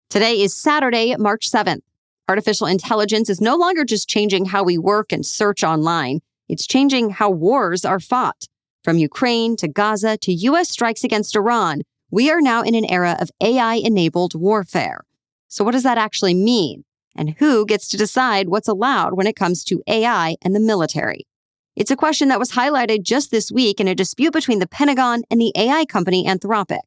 Today is Saturday, March 7th. Artificial intelligence is no longer just changing how we work and search online. It's changing how wars are fought. From Ukraine to Gaza to U.S. strikes against Iran, we are now in an era of AI-enabled warfare. So what does that actually mean? And who gets to decide what's allowed when it comes to AI and the military? It's a question that was highlighted just this week in a dispute between the Pentagon and the AI company Anthropic.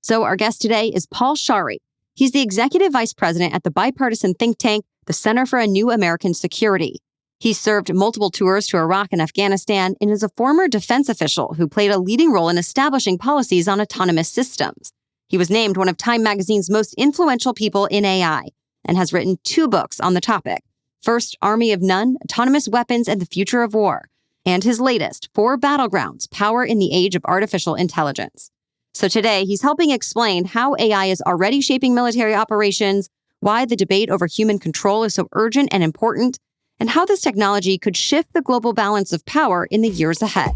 So our guest today is Paul Scharre. He's the executive vice president at the bipartisan think tank, the Center for a New American Security. He's served multiple tours to Iraq and Afghanistan and is a former defense official who played a leading role in establishing policies on autonomous systems. He was named one of Time magazine's most influential people in AI and has written 2 books on the topic. First, Army of None, Autonomous Weapons and the Future of War, and his latest, 4 Battlegrounds, Power in the Age of Artificial Intelligence. So today, he's helping explain how AI is already shaping military operations, why the debate over human control is so urgent and important, and how this technology could shift the global balance of power in the years ahead.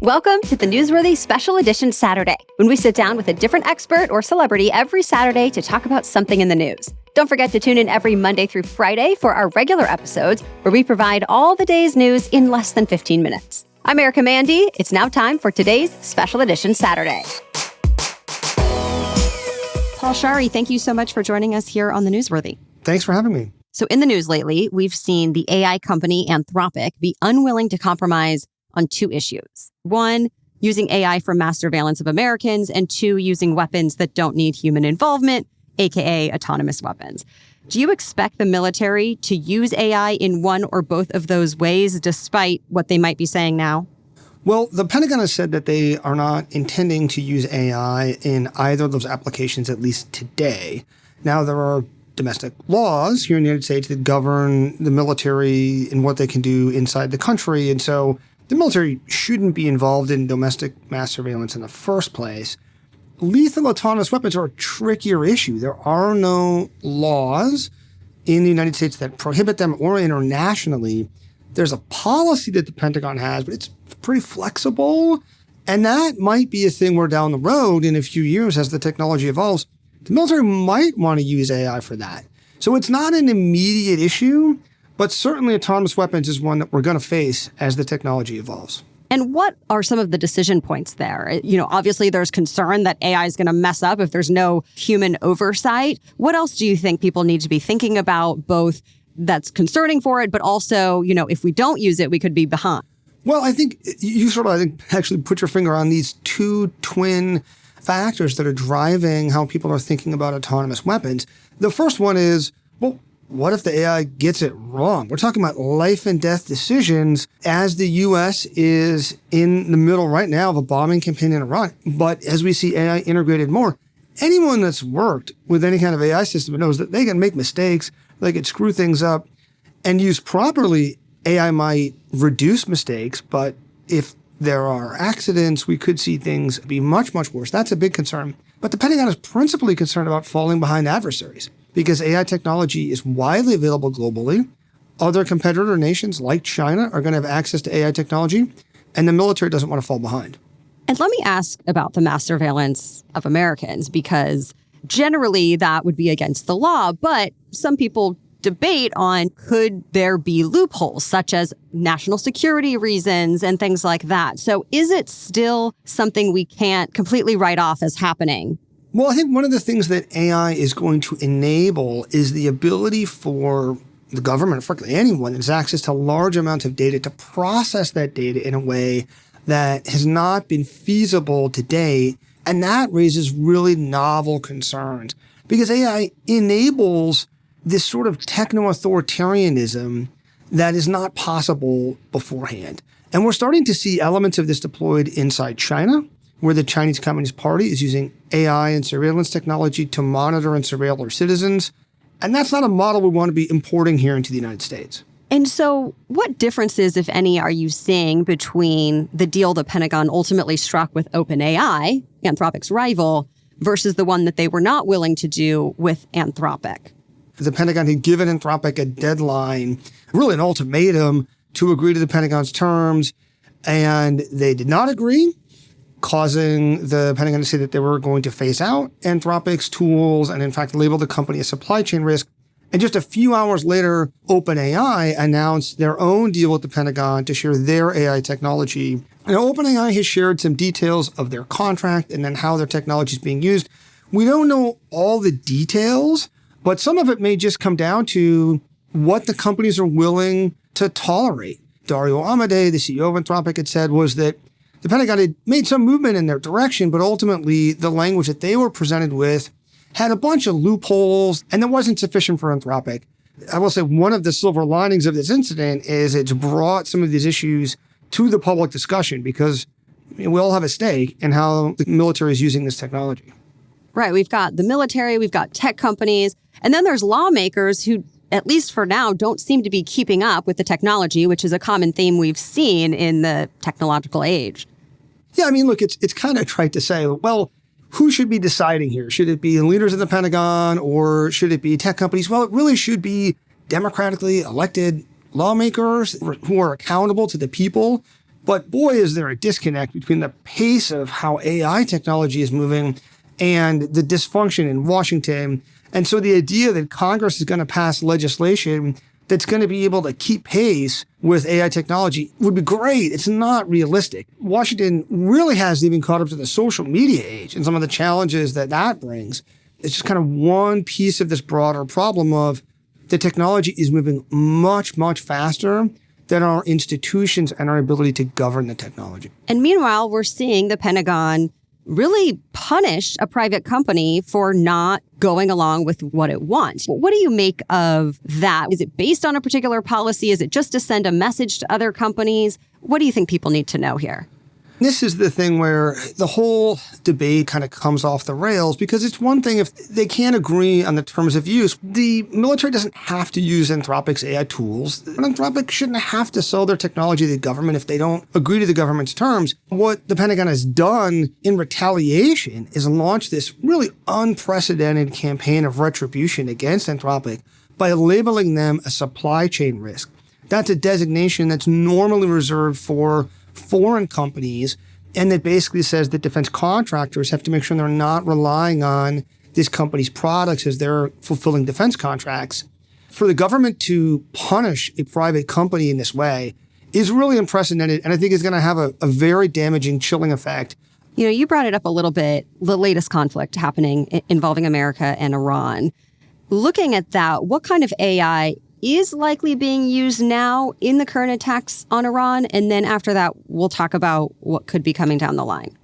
Welcome to the Newsworthy Special Edition Saturday, when we sit down with a different expert or celebrity every Saturday to talk about something in the news. Don't forget to tune in every Monday through Friday for our regular episodes, where we provide all the day's news in less than 15 minutes. I'm Erica Mandy. It's now time for today's Special Edition Saturday. Paul Scharre, thank you so much for joining us here on the Newsworthy. Thanks for having me. So in the news lately, we've seen the AI company Anthropic be unwilling to compromise on 2 issues. 1, using AI for mass surveillance of Americans, and 2, using weapons that don't need human involvement, aka autonomous weapons. Do you expect the military to use AI in one or both of those ways, despite what they might be saying now? Well, the Pentagon has said that they are not intending to use AI in either of those applications, at least today. Now, there are domestic laws here in the United States that govern the military and what they can do inside the country. And so the military shouldn't be involved in domestic mass surveillance in the first place. Lethal autonomous weapons are a trickier issue. There are no laws in the United States that prohibit them or internationally. There's a policy that the Pentagon has, but it's pretty flexible. And that might be a thing where down the road in a few years as the technology evolves, the military might want to use AI for that. So it's not an immediate issue, but certainly autonomous weapons is one that we're going to face as the technology evolves. And what are some of the decision points there? Obviously there's concern that AI is going to mess up if there's no human oversight. What else do you think people need to be thinking about, both that's concerning for it, but also, if we don't use it, we could be behind? Well, I think you actually put your finger on these 2 twin factors that are driving how people are thinking about autonomous weapons. The first one is, well, what if the AI gets it wrong? We're talking about life and death decisions as the U.S. is in the middle right now of a bombing campaign in Iraq. But as we see AI integrated more, anyone that's worked with any kind of AI system knows that they can make mistakes, they can screw things up, and used properly, AI might reduce mistakes. But if there are accidents, we could see things be much, much worse. That's a big concern. But the Pentagon is principally concerned about falling behind adversaries, because AI technology is widely available globally. Other competitor nations like China are going to have access to AI technology, and the military doesn't want to fall behind. And let me ask about the mass surveillance of Americans, because generally that would be against the law, but some people debate on, could there be loopholes such as national security reasons and things like that? So is it still something we can't completely write off as happening? Well, I think one of the things that AI is going to enable is the ability for the government, or frankly anyone that has access to large amounts of data, to process that data in a way that has not been feasible to date. And that raises really novel concerns, because AI enables this sort of techno-authoritarianism that is not possible beforehand. And we're starting to see elements of this deployed inside China, where the Chinese Communist Party is using AI and surveillance technology to monitor and surveil their citizens. And that's not a model we want to be importing here into the United States. And so what differences, if any, are you seeing between the deal the Pentagon ultimately struck with OpenAI, Anthropic's rival, versus the one that they were not willing to do with Anthropic? The Pentagon had given Anthropic a deadline, really an ultimatum, to agree to the Pentagon's terms, and they did not agree. causing the Pentagon to say that they were going to phase out Anthropic's tools and, in fact, label the company a supply chain risk. And just a few hours later, OpenAI announced their own deal with the Pentagon to share their AI technology. And OpenAI has shared some details of their contract and then how their technology is being used. We don't know all the details, but some of it may just come down to what the companies are willing to tolerate. Dario Amodei, the CEO of Anthropic, had said was that the Pentagon had made some movement in their direction, but ultimately the language that they were presented with had a bunch of loopholes, and that wasn't sufficient for Anthropic. I will say one of the silver linings of this incident is it's brought some of these issues to the public discussion because we all have a stake in how the military is using this technology. Right. We've got the military, we've got tech companies, and then there's lawmakers who, at least for now, don't seem to be keeping up with the technology, which is a common theme we've seen in the technological age. Yeah, I mean, look, it's kind of trite to say, well, who should be deciding here? Should it be leaders of the Pentagon or should it be tech companies? Well, it really should be democratically elected lawmakers who are accountable to the people. But boy, is there a disconnect between the pace of how AI technology is moving and the dysfunction in Washington. And so the idea that Congress is going to pass legislation that's going to be able to keep pace with AI technology would be great. It's not realistic. Washington really hasn't even caught up to the social media age and some of the challenges that brings. It's just kind of one piece of this broader problem of the technology is moving much, much faster than our institutions and our ability to govern the technology. And meanwhile, we're seeing the Pentagon really punish a private company for not going along with what it wants. What do you make of that? Is it based on a particular policy? Is it just to send a message to other companies? What do you think people need to know here? This is the thing where the whole debate kind of comes off the rails because it's one thing if they can't agree on the terms of use. The military doesn't have to use Anthropic's AI tools. Anthropic shouldn't have to sell their technology to the government if they don't agree to the government's terms. What the Pentagon has done in retaliation is launch this really unprecedented campaign of retribution against Anthropic by labeling them a supply chain risk. That's a designation that's normally reserved for foreign companies, and that basically says that defense contractors have to make sure they're not relying on this company's products as they're fulfilling defense contracts. For the government to punish a private company in this way is really unprecedented, and I think is going to have a very damaging, chilling effect. You know, you brought it up a little bit, the latest conflict happening involving America and Iran. Looking at that, what kind of AI is likely being used now in the current attacks on Iran? And then after that, we'll talk about what could be coming down the line.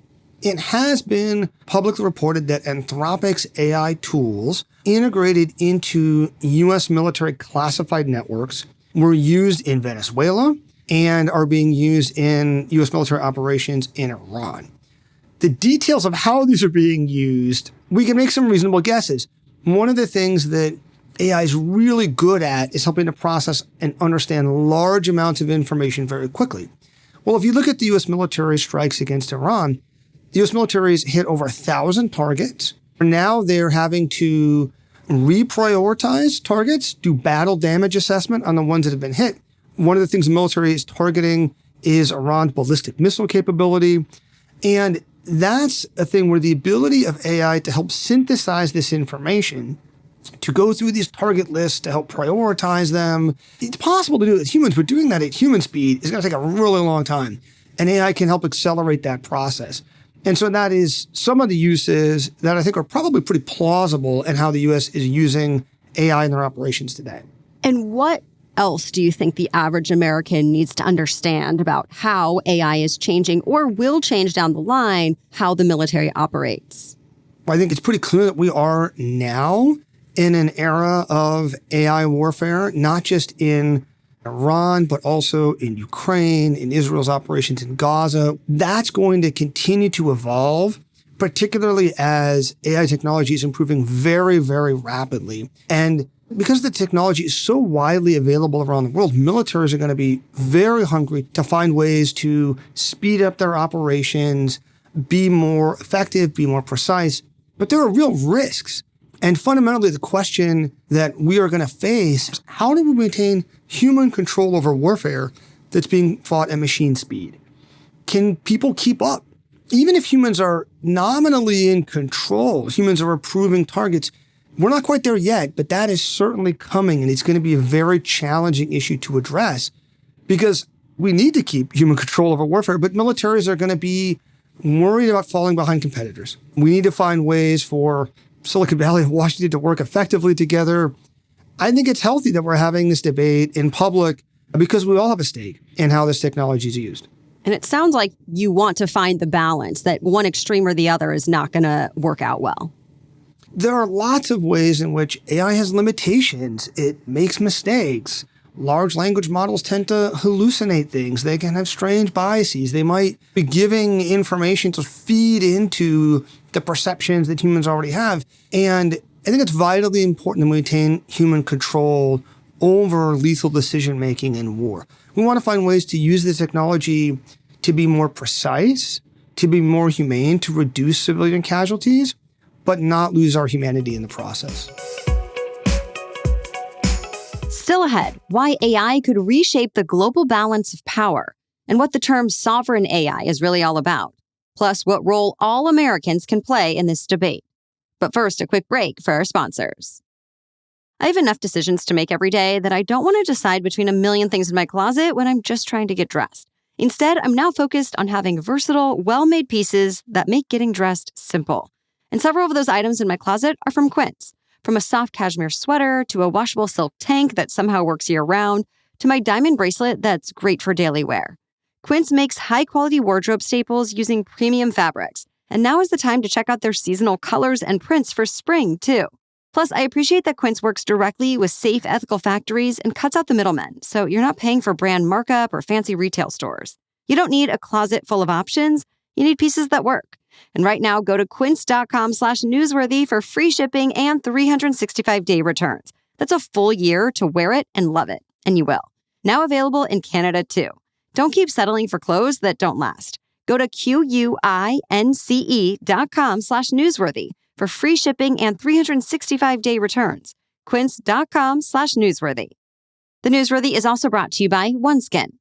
It has been publicly reported that Anthropic's AI tools integrated into U.S. military classified networks were used in Venezuela and are being used in U.S. military operations in Iran. The details of how these are being used, we can make some reasonable guesses. One of the things that AI is really good at is helping to process and understand large amounts of information very quickly. Well, if you look at the U.S. military strikes against Iran, the U.S. military has hit over 1,000 targets. Now they're having to reprioritize targets, do battle damage assessment on the ones that have been hit. One of the things the military is targeting is Iran's ballistic missile capability. And that's a thing where the ability of AI to help synthesize this information, to go through these target lists to help prioritize them. It's possible to do it with humans, but doing that at human speed is going to take a really long time. And AI can help accelerate that process. And so that is some of the uses that I think are probably pretty plausible in how the U.S. is using AI in their operations today. And what else do you think the average American needs to understand about how AI is changing or will change down the line how the military operates? I think it's pretty clear that we are now in an era of AI warfare, not just in Iran, but also in Ukraine, in Israel's operations in Gaza. That's going to continue to evolve, particularly as AI technology is improving very, very rapidly. And because the technology is so widely available around the world, militaries are going to be very hungry to find ways to speed up their operations, be more effective, be more precise. But there are real risks. And fundamentally, the question that we are going to face is how do we maintain human control over warfare that's being fought at machine speed? Can people keep up even if humans are nominally in control, humans are approving targets, we're not quite there yet, but that is certainly coming, and it's going to be a very challenging issue to address because we need to keep human control over warfare, but militaries are going to be worried about falling behind competitors. We need to find ways for Silicon Valley and Washington to work effectively together. I think it's healthy that we're having this debate in public because we all have a stake in how this technology is used. And it sounds like you want to find the balance, that one extreme or the other is not going to work out well. There are lots of ways in which AI has limitations. It makes mistakes. Large language models tend to hallucinate things. They can have strange biases. They might be giving information to feed into the perceptions that humans already have. And I think it's vitally important to maintain human control over lethal decision-making in war. We want to find ways to use this technology to be more precise, to be more humane, to reduce civilian casualties, but not lose our humanity in the process. Still ahead, why AI could reshape the global balance of power and what the term sovereign AI is really all about. Plus, what role all Americans can play in this debate. But first, a quick break for our sponsors. I have enough decisions to make every day that I don't want to decide between a million things in my closet when I'm just trying to get dressed. Instead, I'm now focused on having versatile, well-made pieces that make getting dressed simple. And several of those items in my closet are from Quince. From a soft cashmere sweater to a washable silk tank that somehow works year-round to my diamond bracelet that's great for daily wear. Quince makes high-quality wardrobe staples using premium fabrics. And now is the time to check out their seasonal colors and prints for spring, too. Plus, I appreciate that Quince works directly with safe, ethical factories and cuts out the middlemen, so you're not paying for brand markup or fancy retail stores. You don't need a closet full of options. You need pieces that work. And right now, go to quince.com/newsworthy for free shipping and 365-day returns. That's a full year to wear it and love it. And you will. Now available in Canada, too. Don't keep settling for clothes that don't last. Go to quince.com/newsworthy for free shipping and 365-day returns. Quince.com/newsworthy. The Newsworthy is also brought to you by OneSkin.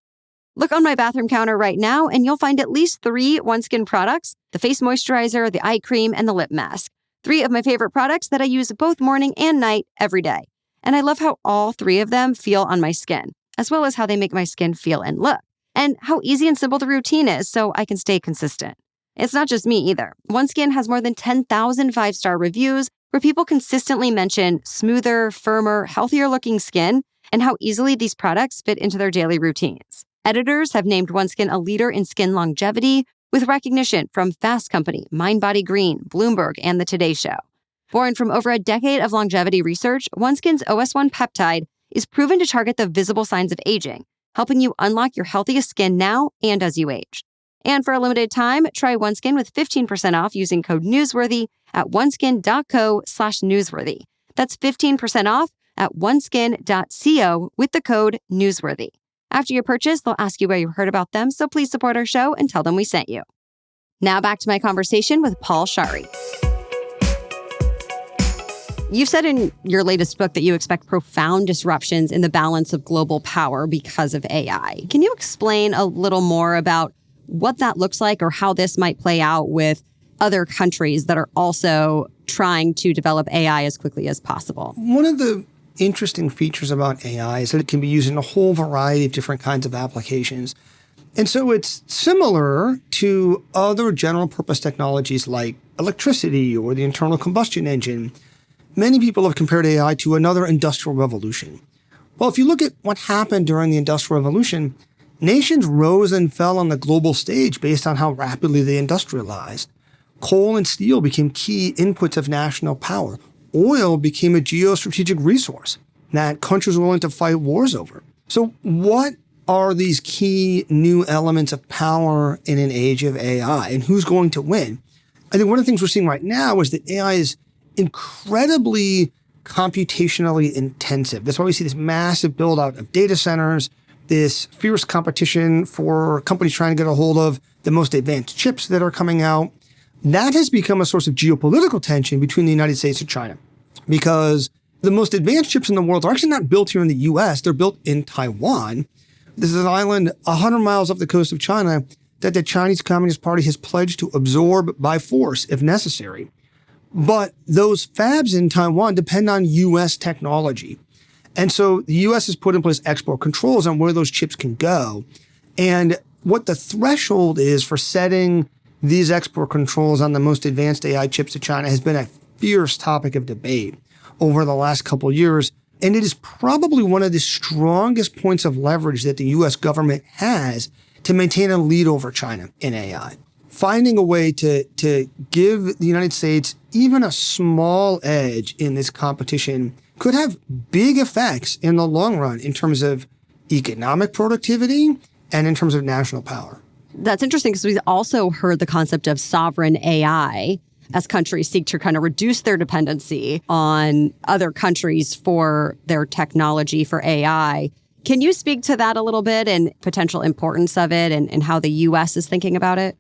Look on my bathroom counter right now, and you'll find at least 3 OneSkin products: the face moisturizer, the eye cream, and the lip mask. 3 of my favorite products that I use both morning and night every day. And I love how all 3 of them feel on my skin, as well as how they make my skin feel and look, and how easy and simple the routine is so I can stay consistent. It's not just me either. OneSkin has more than 10,000 5-star reviews where people consistently mention smoother, firmer, healthier-looking skin and how easily these products fit into their daily routines. Editors have named OneSkin a leader in skin longevity with recognition from Fast Company, MindBody Green, Bloomberg, and The Today Show. Born from over a decade of longevity research, OneSkin's OS1 peptide is proven to target the visible signs of aging, helping you unlock your healthiest skin now and as you age. And for a limited time, try OneSkin with 15% off using code NEWSWORTHY at oneskin.co/newsworthy. That's 15% off at oneskin.co with the code NEWSWORTHY. After your purchase, they'll ask you where you heard about them, so please support our show and tell them we sent you. Now back to my conversation with Paul Scharre. You've said in your latest book that you expect profound disruptions in the balance of global power because of AI. Can you explain a little more about what that looks like or how this might play out with other countries that are also trying to develop AI as quickly as possible? One of the interesting features about AI is that it can be used in a whole variety of different kinds of applications. And so it's similar to other general purpose technologies like electricity or the internal combustion engine. Many people have compared AI to another industrial revolution. Well, if you look at what happened during the Industrial Revolution, nations rose and fell on the global stage based on how rapidly they industrialized. Coal and steel became key inputs of national power. Oil became a geostrategic resource that countries were willing to fight wars over. So what are these key new elements of power in an age of AI, and who's going to win? I think one of the things we're seeing right now is that AI is incredibly computationally intensive. That's why we see this massive build out of data centers, this fierce competition for companies trying to get a hold of the most advanced chips that are coming out. That has become a source of geopolitical tension between the United States and China, because the most advanced chips in the world are actually not built here in the US, they're built in Taiwan. This is an island 100 miles off the coast of China that the Chinese Communist Party has pledged to absorb by force if necessary. But those fabs in Taiwan depend on U.S. technology. And so the U.S. has put in place export controls on where those chips can go. And what the threshold is for setting these export controls on the most advanced AI chips to China has been a fierce topic of debate over the last couple of years. And it is probably one of the strongest points of leverage that the U.S. government has to maintain a lead over China in AI. Finding a way to give the United States even a small edge in this competition could have big effects in the long run in terms of economic productivity and in terms of national power. That's interesting because we've also heard the concept of sovereign AI as countries seek to kind of reduce their dependency on other countries for their technology for AI. Can you speak to that a little bit and potential importance of it and how the U.S. is thinking about it?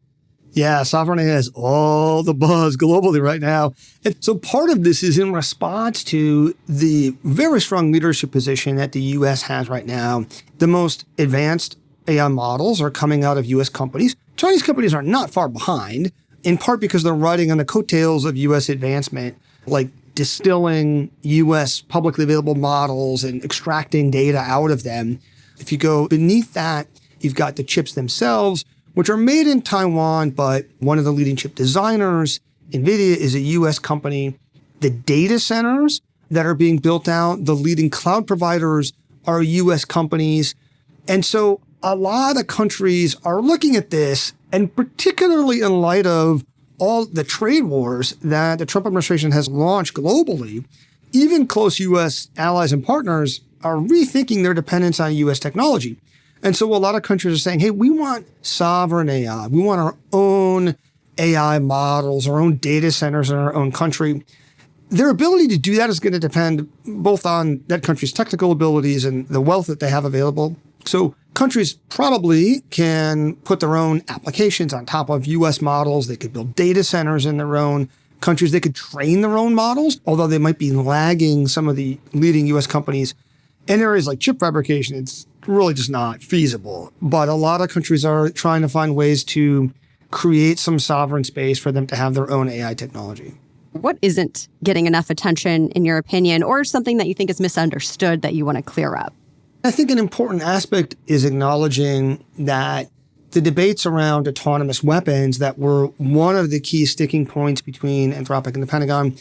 Yeah, sovereign AI has all the buzz globally right now. And so part of this is in response to the very strong leadership position that the U.S. has right now. The most advanced AI models are coming out of U.S. companies. Chinese companies are not far behind, in part because they're riding on the coattails of U.S. advancement, like distilling U.S. publicly available models and extracting data out of them. If you go beneath that, you've got the chips themselves, which are made in Taiwan, but one of the leading chip designers, NVIDIA, is a U.S. company. The data centers that are being built out, the leading cloud providers are U.S. companies. And so a lot of countries are looking at this, and particularly in light of all the trade wars that the Trump administration has launched globally, even close U.S. allies and partners are rethinking their dependence on U.S. technology. And so a lot of countries are saying, hey, we want sovereign AI. We want our own AI models, our own data centers in our own country. Their ability to do that is going to depend both on that country's technical abilities and the wealth that they have available. So countries probably can put their own applications on top of U.S. models. They could build data centers in their own countries. They could train their own models, although they might be lagging some of the leading U.S. companies. In areas like chip fabrication, it's really just not feasible. But a lot of countries are trying to find ways to create some sovereign space for them to have their own AI technology. What isn't getting enough attention, in your opinion, or something that you think is misunderstood that you want to clear up? I think an important aspect is acknowledging that the debates around autonomous weapons that were one of the key sticking points between Anthropic and the Pentagon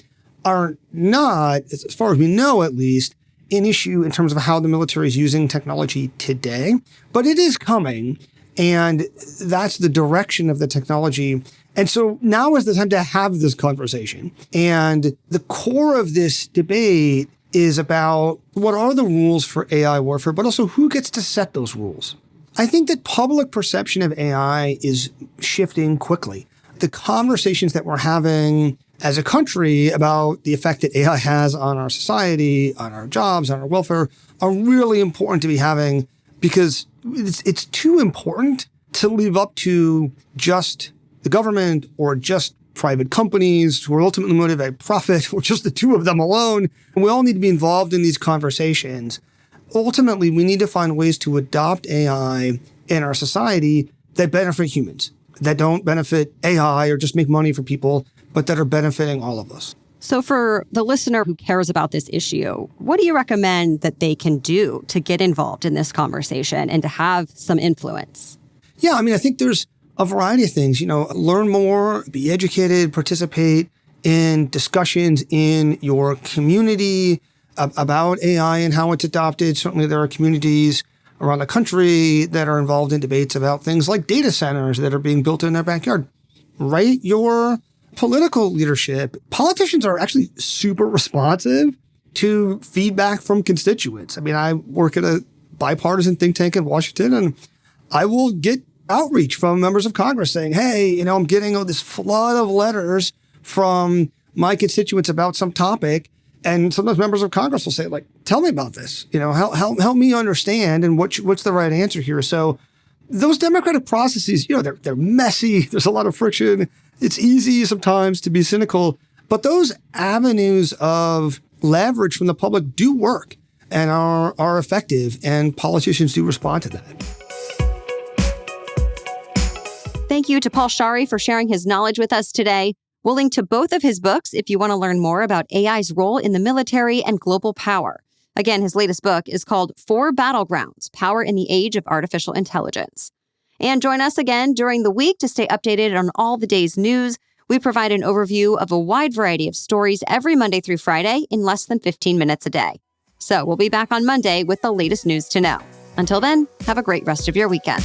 are not, as far as we know at least, an issue in terms of how the military is using technology today. But it is coming, and that's the direction of the technology. And so now is the time to have this conversation. And the core of this debate is about what are the rules for AI warfare, but also who gets to set those rules. I think that public perception of AI is shifting quickly. The conversations that we're having as a country about the effect that AI has on our society, on our jobs, on our welfare are really important to be having because it's too important to leave up to just the government or just private companies who are ultimately motivated by profit, or just the two of them alone. And we all need to be involved in these conversations. Ultimately, we need to find ways to adopt AI in our society that benefit humans, that don't benefit AI or just make money for people, but that are benefiting all of us. So for the listener who cares about this issue, what do you recommend that they can do to get involved in this conversation and to have some influence? Yeah, I think there's a variety of things, learn more, be educated, participate in discussions in your community about AI and how it's adopted. Certainly there are communities around the country that are involved in debates about things like data centers that are being built in their backyard. Write your political leadership. Politicians are actually super responsive to feedback from constituents. I work at a bipartisan think tank in Washington, and I will get outreach from members of Congress saying, hey, I'm getting this flood of letters from my constituents about some topic. And sometimes members of Congress will say, tell me about this, help me understand and what's the right answer here. So those democratic processes, they're messy. There's a lot of friction. It's easy sometimes to be cynical, but those avenues of leverage from the public do work and are effective, and politicians do respond to that. Thank you to Paul Scharre for sharing his knowledge with us today. We'll link to both of his books if you want to learn more about AI's role in the military and global power. Again, his latest book is called 4 Battlegrounds: Power in the Age of Artificial Intelligence. And join us again during the week to stay updated on all the day's news. We provide an overview of a wide variety of stories every Monday through Friday in less than 15 minutes a day. So we'll be back on Monday with the latest news to know. Until then, have a great rest of your weekend.